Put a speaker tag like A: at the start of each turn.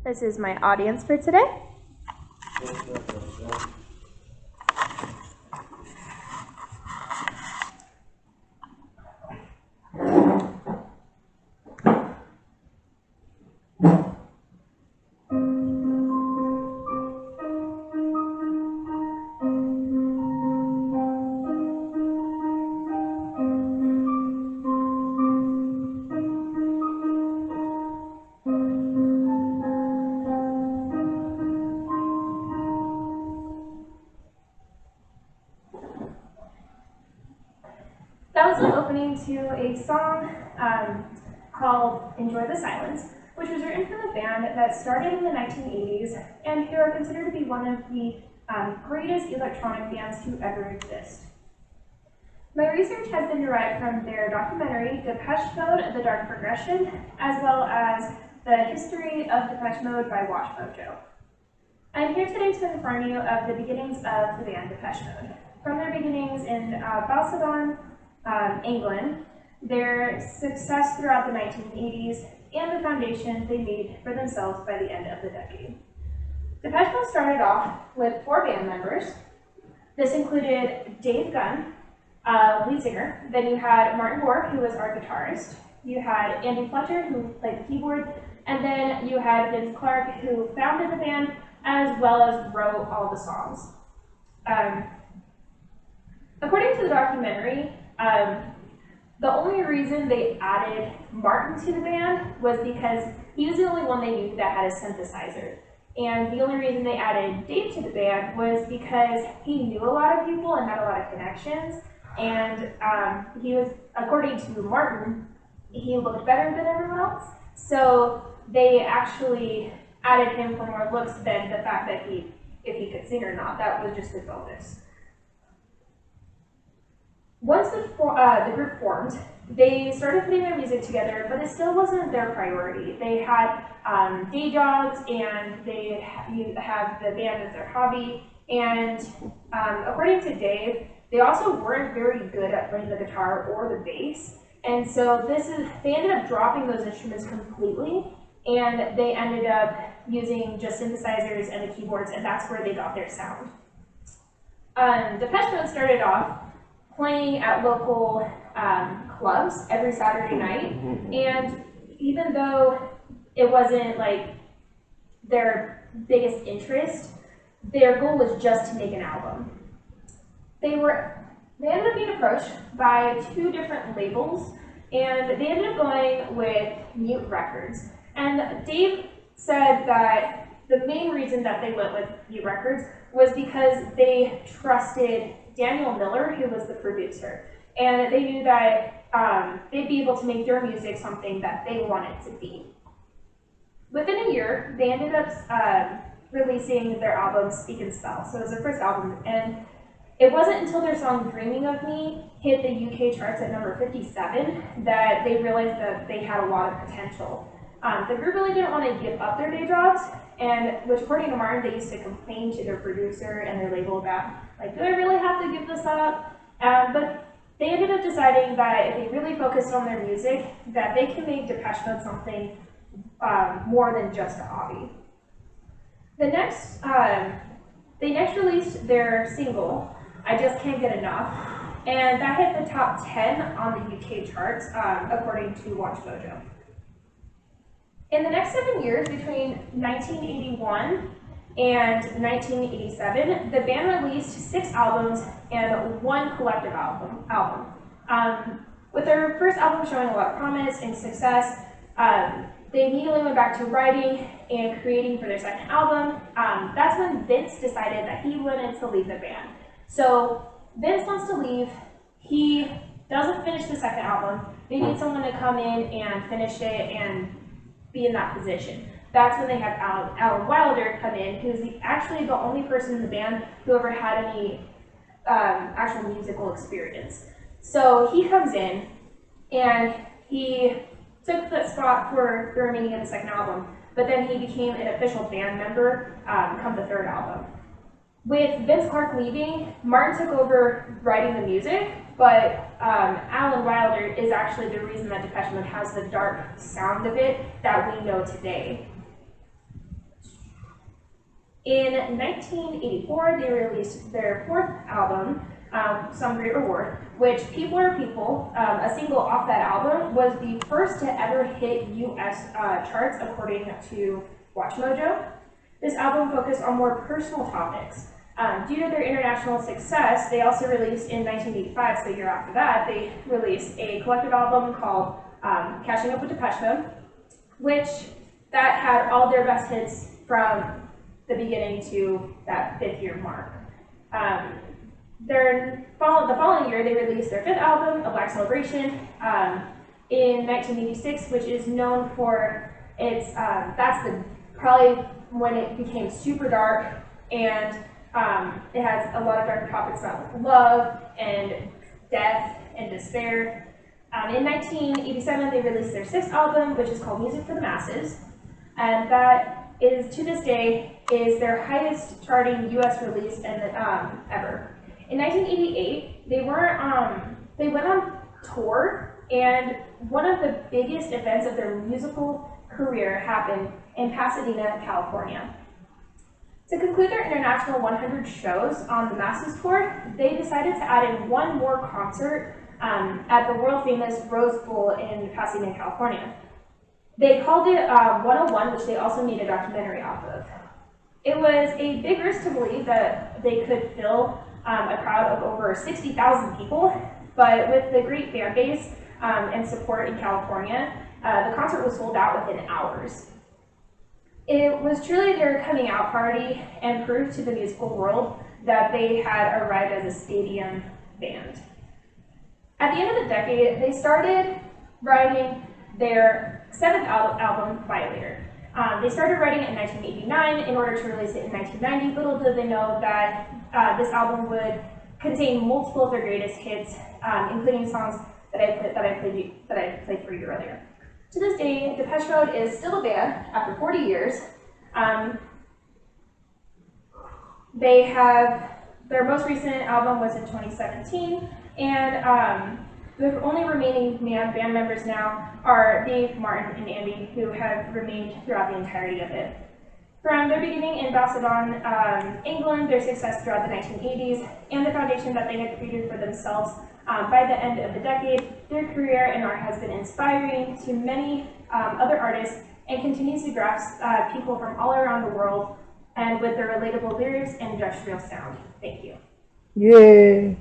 A: This is my audience for today. That was an opening to a song called Enjoy the Silence, which was written from a band that started in the 1980s and who are considered to be one of the greatest electronic bands to ever exist. My research has been derived from their documentary, Depeche Mode, The Dark Progression, as well as the history of Depeche Mode by Watch Mojo. I'm here today to inform you of the beginnings of the band Depeche Mode. From their beginnings in Basildon, England, their success throughout the 1980s, and the foundation they made for themselves by the end of the decade. Depeche Mode started off with 4 band members. This included Dave Gunn, lead singer. Then you had Martin Gore, who was our guitarist. You had Andy Fletcher, who played the keyboard. And then you had Vince Clarke, who founded the band, as well as wrote all the songs. According to the documentary, the only reason they added Martin to the band was because he was the only one they knew that had a synthesizer. And the only reason they added Dave to the band was because he knew a lot of people and had a lot of connections. And he was, according to Martin, he looked better than everyone else. So they actually added him for more looks than the fact that if he could sing or not. That was just a bonus. Once the group formed, they started putting their music together, but it still wasn't their priority. They had day jobs, and they have the band as their hobby. And according to Dave, they also weren't very good at playing the guitar or the bass. And so they ended up dropping those instruments completely, and they ended up using just synthesizers and the keyboards, and that's where they got their sound. Depeche Mode started off playing at local clubs every Saturday night, and even though it wasn't like their biggest interest, their goal was just to make an album. They ended up being approached by 2 different labels, and they ended up going with Mute Records. And Dave said that the main reason that they went with Mute Records was because they trusted Daniel Miller, who was the producer, and they knew that they'd be able to make their music something that they wanted to be. Within a year, they ended up releasing their album Speak and Spell. So it was their first album, and it wasn't until their song Dreaming of Me hit the UK charts at number 57 that they realized that they had a lot of potential. The group really didn't want to give up their day jobs, and which, according to Martin, they used to complain to their producer and their label about, like, do I really have to give this up? But they ended up deciding that if they really focused on their music, that they can make Depeche Mode something more than just a hobby. They next released their single, I Just Can't Get Enough, and that hit the top 10 on the UK charts, according to Watch Mojo. In the next 7 years, between 1981 and 1987, the band released 6 albums and 1 collective album. With their first album showing a lot of promise and success, they immediately went back to writing and creating for their second album. That's when Vince decided that he wanted to leave the band. So Vince wants to leave. He doesn't finish the second album. They need someone to come in and finish it and be in that position. That's when they had Alan Wilder come in, who's actually the only person in the band who ever had any actual musical experience. So he comes in, and he took the spot for the remaining of the second album, but then he became an official band member come the third album. With Vince Clarke leaving, Martin took over writing the music, but Alan Wilder is actually the reason that Depeche Mode has the dark sound of it that we know today. In 1984, they released their fourth album, Some Great Reward, which People Are People, a single off that album, was the first to ever hit US charts according to Watch Mojo. This album focused on more personal topics. Due to their international success, they also released in 1985, so the year after that, they released a collective album called Catching Up with Depeche Mode, which that had all their best hits from the beginning to that 5th year mark. The following year, they released their 5th album, A Black Celebration, in 1986, which is known for its, probably when it became super dark, and it has a lot of dark topics about love and death and despair. In 1987, they released their 6th album, which is called Music for the Masses, and that is, to this day, is their highest charting U.S. release ever. In 1988, they went on tour, and one of the biggest events of their musical career happened in Pasadena, California. To conclude their international 100 shows on the Masses tour, they decided to add in one more concert at the world-famous Rose Bowl in Pasadena, California. They called it 101, which they also made a documentary off of. It was a big risk to believe that they could fill a crowd of over 60,000 people, but with the great fan base and support in California, the concert was sold out within hours. It was truly their coming out party and proof to the musical world that they had arrived as a stadium band. At the end of the decade, they started writing their 7th album, Violator. They started writing it in 1989 in order to release it in 1990. Little did they know that this album would contain multiple of their greatest hits, including songs that I played for you earlier. To this day, Depeche Mode is still a band after 40 years. They have, their most recent album was in 2017, and the only remaining band members now are Dave, Martin, and Andy, who have remained throughout the entirety of it. From their beginning in Basildon, England, their success throughout the 1980s, and the foundation that they had created for themselves by the end of the decade, their career and art has been inspiring to many other artists and continues to grasp people from all around the world, and with their relatable lyrics and industrial sound. Thank you.
B: Yay!